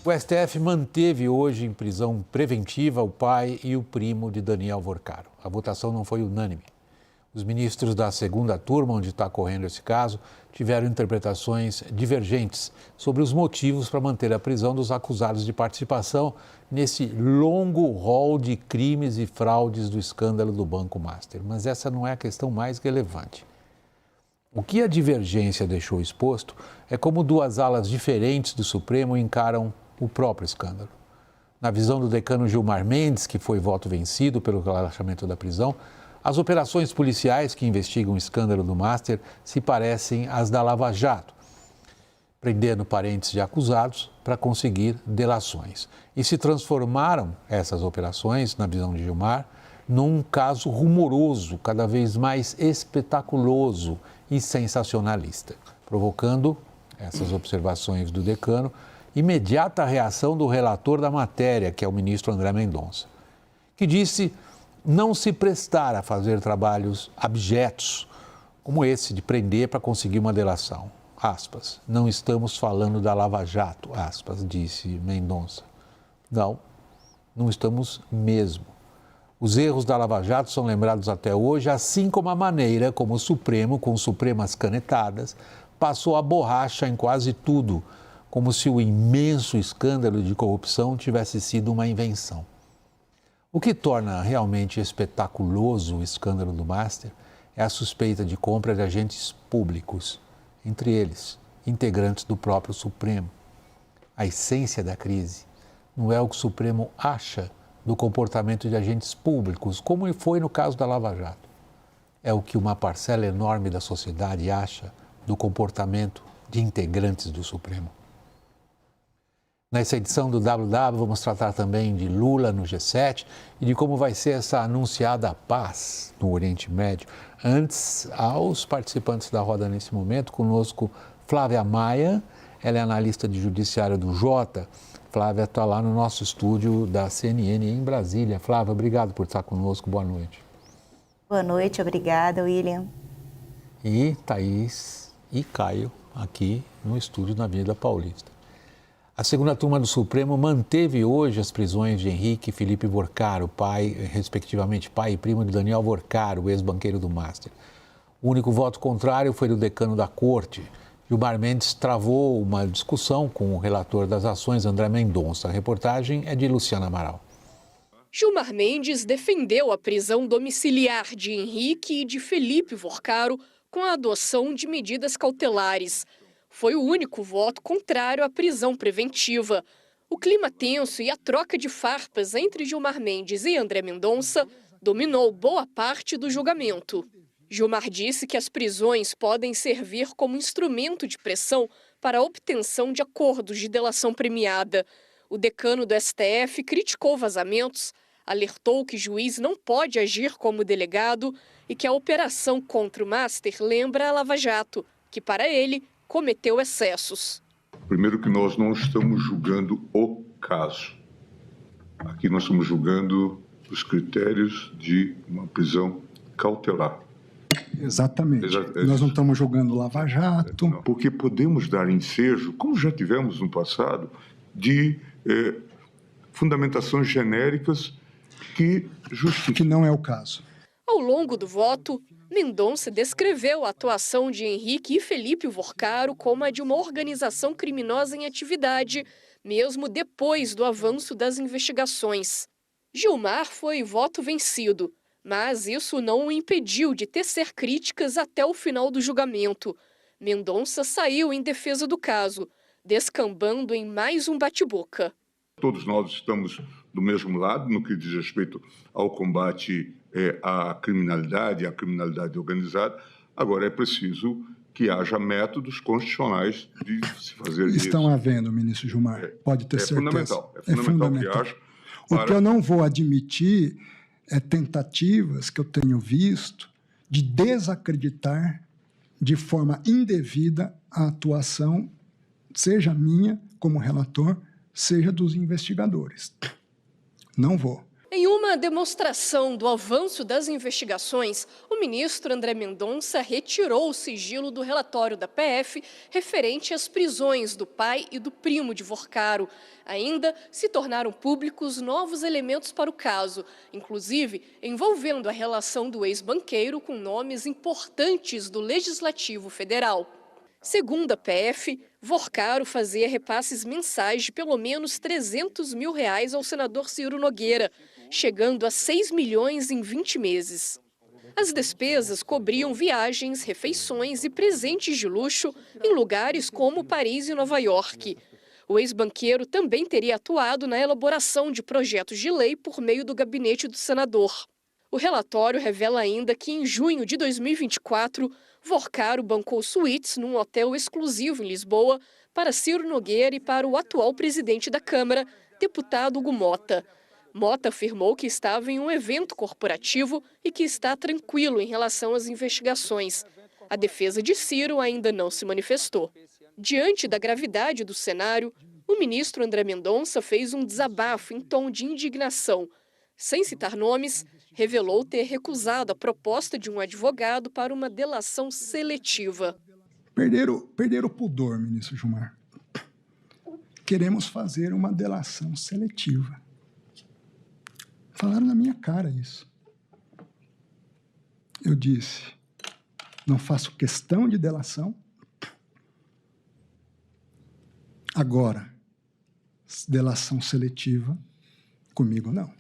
O STF manteve hoje em prisão preventiva o pai e o primo de Daniel Vorcaro. A votação não foi unânime. Os ministros da segunda turma, onde está correndo esse caso, tiveram interpretações divergentes sobre os motivos para manter a prisão dos acusados de participação nesse longo rol de crimes e fraudes do escândalo do Banco Master. Mas essa não é a questão mais relevante. O que a divergência deixou exposto é como duas alas diferentes do Supremo encaram o próprio escândalo. Na visão do decano Gilmar Mendes, que foi voto vencido pelo relaxamento da prisão, as operações policiais que investigam o escândalo do Master se parecem às da Lava Jato, prendendo parentes de acusados para conseguir delações. E se transformaram essas operações, na visão de Gilmar, num caso rumoroso, cada vez mais espetaculoso e sensacionalista, provocando, essas observações do decano, imediata reação do relator da matéria, que é o ministro André Mendonça, que disse não se prestar a fazer trabalhos abjetos, como esse de prender para conseguir uma delação. Aspas, não estamos falando da Lava Jato, aspas, disse Mendonça. Não estamos mesmo. Os erros da Lava Jato são lembrados até hoje, assim como a maneira como o Supremo, com supremas canetadas, passou a borracha em quase tudo, como se o imenso escândalo de corrupção tivesse sido uma invenção. O que torna realmente espetaculoso o escândalo do Master é a suspeita de compra de agentes públicos, entre eles, integrantes do próprio Supremo. A essência da crise não é o que o Supremo acha do comportamento de agentes públicos, como foi no caso da Lava Jato. É o que uma parcela enorme da sociedade acha do comportamento de integrantes do Supremo. Nessa edição do WW, vamos tratar também de Lula no G7 e de como vai ser essa anunciada paz no Oriente Médio. Antes, aos participantes da roda nesse momento, conosco Flávia Maia, ela é analista de judiciário do Jota. Flávia está lá no nosso estúdio da CNN em Brasília. Flávia, obrigado por estar conosco, boa noite. Boa noite, obrigada, William. E Thaís e Caio aqui no estúdio na Avenida Paulista. A segunda turma do Supremo manteve hoje as prisões de Henrique e Felipe Vorcaro, respectivamente pai e primo de Daniel Vorcaro, o ex-banqueiro do Master. O único voto contrário foi do decano da Corte. Gilmar Mendes travou uma discussão com o relator das ações, André Mendonça. A reportagem é de Luciana Amaral. Gilmar Mendes defendeu a prisão domiciliar de Henrique e de Felipe Vorcaro com a adoção de medidas cautelares. Foi o único voto contrário à prisão preventiva. O clima tenso e a troca de farpas entre Gilmar Mendes e André Mendonça dominou boa parte do julgamento. Gilmar disse que as prisões podem servir como instrumento de pressão para a obtenção de acordos de delação premiada. O decano do STF criticou vazamentos, alertou que o juiz não pode agir como delegado e que a operação contra o Master lembra a Lava Jato, que para ele cometeu excessos. Primeiro que nós não estamos julgando o caso. Aqui nós estamos julgando os critérios de uma prisão cautelar. Exatamente. Nós não estamos julgando Lava Jato. Não, porque podemos dar ensejo, como já tivemos no passado, de fundamentações genéricas que justificam. Que não é o caso. Ao longo do voto, Mendonça descreveu a atuação de Henrique e Felipe Vorcaro como a de uma organização criminosa em atividade, mesmo depois do avanço das investigações. Gilmar foi voto vencido, mas isso não o impediu de tecer críticas até o final do julgamento. Mendonça saiu em defesa do caso, descambando em mais um bate-boca. Todos nós estamos do mesmo lado no que diz respeito ao combate à criminalidade organizada. Agora é preciso que haja métodos constitucionais de se fazer isso. Estão havendo, ministro Gilmar, pode ter certeza. É fundamental que haja. O que eu não vou admitir é tentativas que eu tenho visto de desacreditar de forma indevida a atuação, seja minha como relator, seja dos investigadores. Não vou. Em uma Na demonstração do avanço das investigações, o ministro André Mendonça retirou o sigilo do relatório da PF referente às prisões do pai e do primo de Vorcaro. Ainda se tornaram públicos novos elementos para o caso, inclusive envolvendo a relação do ex-banqueiro com nomes importantes do Legislativo Federal. Segundo a PF, Vorcaro fazia repasses mensais de pelo menos R$300 mil ao senador Ciro Nogueira, chegando a 6 milhões em 20 meses. As despesas cobriam viagens, refeições e presentes de luxo em lugares como Paris e Nova York. O ex-banqueiro também teria atuado na elaboração de projetos de lei por meio do gabinete do senador. O relatório revela ainda que, em junho de 2024, Vorcaro bancou suítes num hotel exclusivo em Lisboa para Ciro Nogueira e para o atual presidente da Câmara, deputado Hugo Mota. Mota afirmou que estava em um evento corporativo e que está tranquilo em relação às investigações. A defesa de Ciro ainda não se manifestou. Diante da gravidade do cenário, o ministro André Mendonça fez um desabafo em tom de indignação. Sem citar nomes, revelou ter recusado a proposta de um advogado para uma delação seletiva. Perderam o pudor, ministro Gilmar. Queremos fazer uma delação seletiva. Falaram na minha cara isso. Eu disse, não faço questão de delação. Agora, delação seletiva, comigo não.